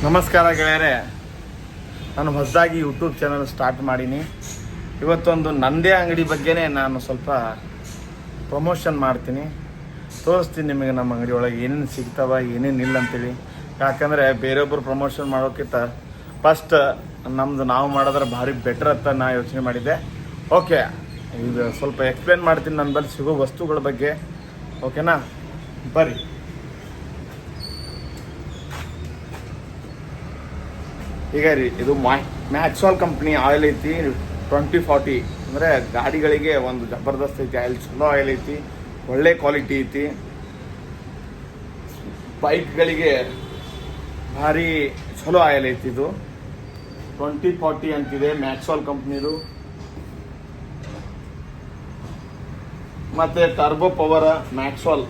ನಮಸ್ಕಾರ ಗೆಳೆಯರೆ, ನಾನು ಹೊಸದಾಗಿ ಯೂಟ್ಯೂಬ್ ಚಾನಲ್ ಸ್ಟಾರ್ಟ್ ಮಾಡೀನಿ. ಇವತ್ತೊಂದು ನಂದೇ ಅಂಗಡಿ ಬಗ್ಗೆನೇ ನಾನು ಸ್ವಲ್ಪ ಪ್ರಮೋಷನ್ ಮಾಡ್ತೀನಿ, ತೋರಿಸ್ತೀನಿ ನಿಮಗೆ ನಮ್ಮ ಅಂಗಡಿ ಒಳಗೆ ಏನೇನು ಸಿಗ್ತಾವ ಏನೇನು ಇಲ್ಲ ಅಂತೇಳಿ. ಯಾಕಂದರೆ ಬೇರೊಬ್ಬರು ಪ್ರಮೋಷನ್ ಮಾಡೋಕ್ಕಿಂತ ಫಸ್ಟ್ ನಮ್ಮದು ನಾವು ಮಾಡೋದ್ರೆ ಭಾರಿ ಬೆಟ್ರ್ ಅಂತ ನಾ ಯೋಚನೆ ಮಾಡಿದ್ದೆ. ಓಕೆ, ಈಗ ಸ್ವಲ್ಪ ಎಕ್ಸ್ಪ್ಲೇನ್ ಮಾಡ್ತೀನಿ ನನ್ನ ಬಳಿ ಸಿಗೋ ವಸ್ತುಗಳ ಬಗ್ಗೆ. ಓಕೆನಾ, ಬರ್ರಿ. ಈಗ ರೀ, ಇದು ಮ್ಯಾಕ್ಸಾಲ್ ಕಂಪ್ನಿ ಆಯಿಲ್ ಐತಿ 2040. ಅಂದರೆ ಗಾಡಿಗಳಿಗೆ ಒಂದು ಜಬರ್ದಸ್ತ್ ಐತಿ ಆಯಿಲ್, ಚಲೋ ಆಯಿಲ್ ಐತಿ, ಒಳ್ಳೆ ಕ್ವಾಲಿಟಿ ಐತಿ. ಬೈಕ್ಗಳಿಗೆ ಭಾರಿ ಚಲೋ ಆಯಿಲ್ ಐತಿ. ಇದು 2040 ಅಂತಿದೆ ಮ್ಯಾಕ್ಸಾಲ್ ಕಂಪ್ನಿದು. ಮತ್ತು ಟರ್ಬೋ ಪವರ್ ಮ್ಯಾಕ್ಸಾಲ್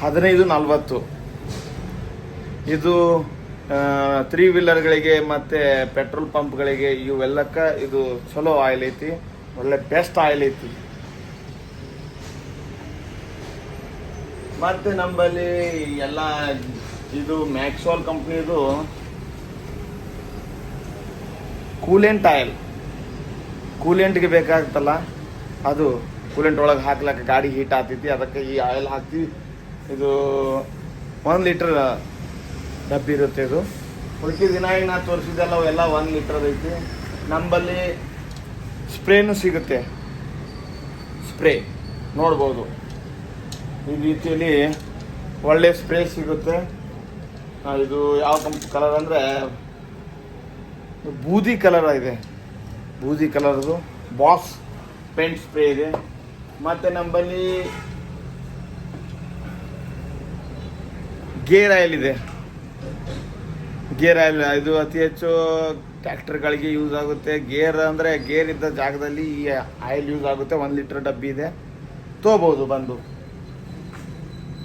1540. ಇದು 3 ವೀಲರ್ಗಳಿಗೆ ಮತ್ತು ಪೆಟ್ರೋಲ್ ಪಂಪ್ಗಳಿಗೆ ಇವೆಲ್ಲಕ್ಕೆ ಇದು ಚಲೋ ಆಯಿಲ್ ಐತಿ, ಒಳ್ಳೆ ಬೆಸ್ಟ್ ಆಯಿಲ್ ಐತಿ. ಮತ್ತು ನಮ್ಮಲ್ಲಿ ಎಲ್ಲ ಇದು ಮ್ಯಾಕ್ಸಾಲ್ ಕಂಪ್ನಿದು ಕೂಲೆಂಟ್ ಆಯಿಲ್, ಕೂಲೆಂಟ್ಗೆ ಬೇಕಾಗ್ತಲ್ಲ ಅದು ಕೂಲೆಂಟ್ ಒಳಗೆ ಹಾಕ್ಲಕ್ಕ ಗಾಡಿ ಹೀಟ್ ಆಗ್ತೈತಿ, ಅದಕ್ಕೆ ಈ ಆಯಿಲ್ ಹಾಕ್ತೀವಿ. ಇದು 1 ಲೀಟರ್ ಡಬ್ಬಿ ಇರುತ್ತೆ. ಇದು ಉಳ್ಕಿ ದಿನ ಈಗ ನಾ ತೋರಿಸಿದ್ದೆಲ್ಲ ಅವೆಲ್ಲ 1 ಲೀಟರ್ ಐತಿ. ನಮ್ಮಲ್ಲಿ ಸ್ಪ್ರೇನು ಸಿಗುತ್ತೆ, ಸ್ಪ್ರೇ ನೋಡ್ಬೋದು. ಈ ರೀತಿಯಲ್ಲಿ ಒಳ್ಳೆ ಸ್ಪ್ರೇ ಸಿಗುತ್ತೆ. ಇದು ಯಾವ ಕಲರ್ ಅಂದರೆ ಬೂದಿ ಕಲರ್ ಇದೆ, ಬೂದಿ ಕಲರ್ದು ಬಾಸ್ ಪೇಂಟ್ ಸ್ಪ್ರೇ ಇದೆ. ಮತ್ತು ನಮ್ಮಲ್ಲಿ ಗೇರ್ ಆಯಿಲ್ ಇದೆ. ಗೇರ್ ಆಯಿಲ್ ಇದು ಅತಿ ಹೆಚ್ಚು ಟ್ರ್ಯಾಕ್ಟರ್ಗಳಿಗೆ ಯೂಸ್ ಆಗುತ್ತೆ. ಗೇರ್ ಅಂದರೆ ಗೇರ್ ಇದ್ದ ಜಾಗದಲ್ಲಿ ಈ ಆಯಿಲ್ ಯೂಸ್ ಆಗುತ್ತೆ. 1 ಲೀಟರ್ ಡಬ್ಬಿ ಇದೆ, ತೊಗೋಬೋದು ಬಂದು.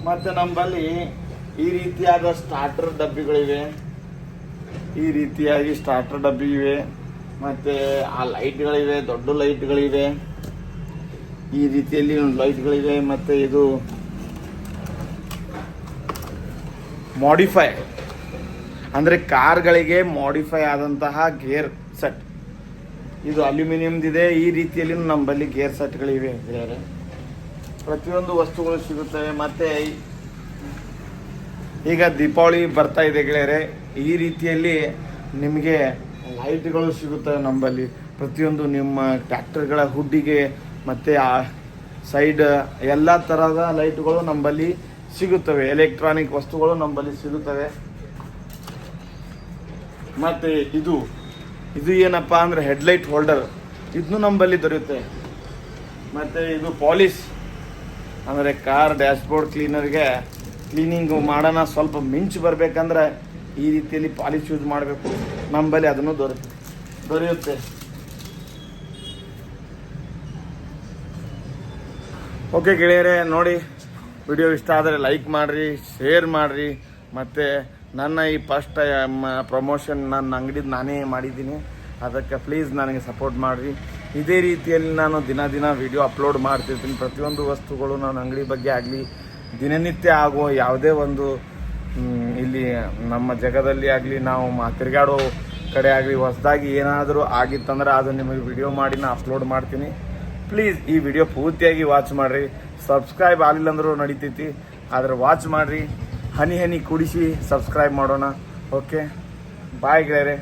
ಮತ್ತು ನಮ್ಮಲ್ಲಿ ಈ ರೀತಿಯಾದ ಸ್ಟಾರ್ಟರ್ ಡಬ್ಬಿಗಳಿವೆ, ಈ ರೀತಿಯಾಗಿ ಸ್ಟಾರ್ಟರ್ ಡಬ್ಬಿ ಇವೆ. ಮತ್ತು ಆ ಲೈಟ್ಗಳಿವೆ, ದೊಡ್ಡ ಲೈಟ್ಗಳಿವೆ, ಈ ರೀತಿಯಲ್ಲಿ ಲೈಟ್ಗಳಿವೆ. ಮತ್ತು ಇದು ಮಾಡಿಫೈ ಅಂದರೆ ಕಾರ್ಗಳಿಗೆ ಮಾಡಿಫೈ ಆದಂತಹ ಗೇರ್ ಸೆಟ್, ಇದು ಅಲ್ಯೂಮಿನಿಯಮ್ದಿದೆ. ಈ ರೀತಿಯಲ್ಲಿ ನಮ್ಮಲ್ಲಿ ಗೇರ್ ಸೆಟ್ಗಳಿವೆ ಬೇರೆ, ಪ್ರತಿಯೊಂದು ವಸ್ತುಗಳು ಸಿಗುತ್ತವೆ. ಮತ್ತು ಈಗ ದೀಪಾವಳಿ ಬರ್ತಾ ಇದೆ ಗೆಳೆಯರೆ, ಈ ರೀತಿಯಲ್ಲಿ ನಿಮಗೆ ಲೈಟ್ಗಳು ಸಿಗುತ್ತವೆ ನಮ್ಮಲ್ಲಿ. ಪ್ರತಿಯೊಂದು ನಿಮ್ಮ ಟ್ರ್ಯಾಕ್ಟರ್ಗಳ ಹುಡ್ಡಿಗೆ ಮತ್ತು ಸೈಡ್ ಎಲ್ಲ ಥರದ ಲೈಟ್ಗಳು ನಮ್ಮಲ್ಲಿ ಸಿಗುತ್ತವೆ. ಎಲೆಕ್ಟ್ರಾನಿಕ್ ವಸ್ತುಗಳು ನಮ್ಮಲ್ಲಿ ಸಿಗುತ್ತವೆ. ಮತ್ತು ಇದು ಏನಪ್ಪ ಅಂದರೆ ಹೆಡ್ಲೈಟ್ ಹೋಲ್ಡರ್, ಇದನ್ನು ನಮ್ಮಲ್ಲಿ ದೊರೆಯುತ್ತೆ. ಮತ್ತು ಇದು ಪಾಲಿಶ್ ಅಂದರೆ ಕಾರ್ ಡ್ಯಾಶ್ಬೋರ್ಡ್ ಕ್ಲೀನರ್ಗೆ ಕ್ಲೀನಿಂಗ್ ಮಾಡೋಣ, ಸ್ವಲ್ಪ ಮಿಂಚು ಬರಬೇಕಂದ್ರೆ ಈ ರೀತಿಯಲ್ಲಿ ಪಾಲಿಶ್ ಯೂಸ್ ಮಾಡಬೇಕು. ನಮ್ಮಲ್ಲಿ ಅದನ್ನು ದೊರೆಯುತ್ತೆ. ಓಕೆ ಗೆಳೆಯರೆ, ನೋಡಿ, ವಿಡಿಯೋ ಇಷ್ಟ ಆದರೆ ಲೈಕ್ ಮಾಡಿರಿ, ಶೇರ್ ಮಾಡಿರಿ. ಮತ್ತು ನನ್ನ ಈ ಫಸ್ಟ್ ಪ್ರಮೋಷನ್ ನನ್ನ ಅಂಗಡಿದು ನಾನೇ ಮಾಡಿದ್ದೀನಿ, ಅದಕ್ಕೆ ಪ್ಲೀಸ್ ನನಗೆ ಸಪೋರ್ಟ್ ಮಾಡಿರಿ. ಇದೇ ರೀತಿಯಲ್ಲಿ ನಾನು ದಿನ ವಿಡಿಯೋ ಅಪ್ಲೋಡ್ ಮಾಡ್ತಿರ್ತೀನಿ. ಪ್ರತಿಯೊಂದು ವಸ್ತುಗಳು ನನ್ನ ಅಂಗಡಿ ಬಗ್ಗೆ ಆಗಲಿ, ದಿನನಿತ್ಯ ಆಗುವ ಯಾವುದೇ ಒಂದು ಇಲ್ಲಿ ನಮ್ಮ ಜಗದಲ್ಲಿ ಆಗಲಿ, ನಾವು ತಿರುಗಾಡೋ ಕಡೆ ಆಗಲಿ ಹೊಸದಾಗಿ ಏನಾದರೂ ಆಗಿತ್ತಂದ್ರೆ ಅದು ನಿಮಗೆ ವಿಡಿಯೋ ಮಾಡಿ ನಾನು ಅಪ್ಲೋಡ್ ಮಾಡ್ತೀನಿ. ಪ್ಲೀಸ್ ಈ ವಿಡಿಯೋ ಪೂರ್ತಿಯಾಗಿ ವಾಚ್ ಮಾಡಿರಿ. ಸಬ್ಸ್ಕ್ರೈಬ್ ಆಗಲಿಲ್ಲ ಅಂದರೂ ನಡೀತೈತಿ, ಆದರೆ ವಾಚ್ ಮಾಡಿರಿ. ಹನಿ ಹನಿ ಕುಡಿಸಿ ಸಬ್ಸ್ಕ್ರೈಬ್ ಮಾಡೋಣ. ಓಕೆ, ಬಾಯ್ ಗೆಳೆಯರೆ.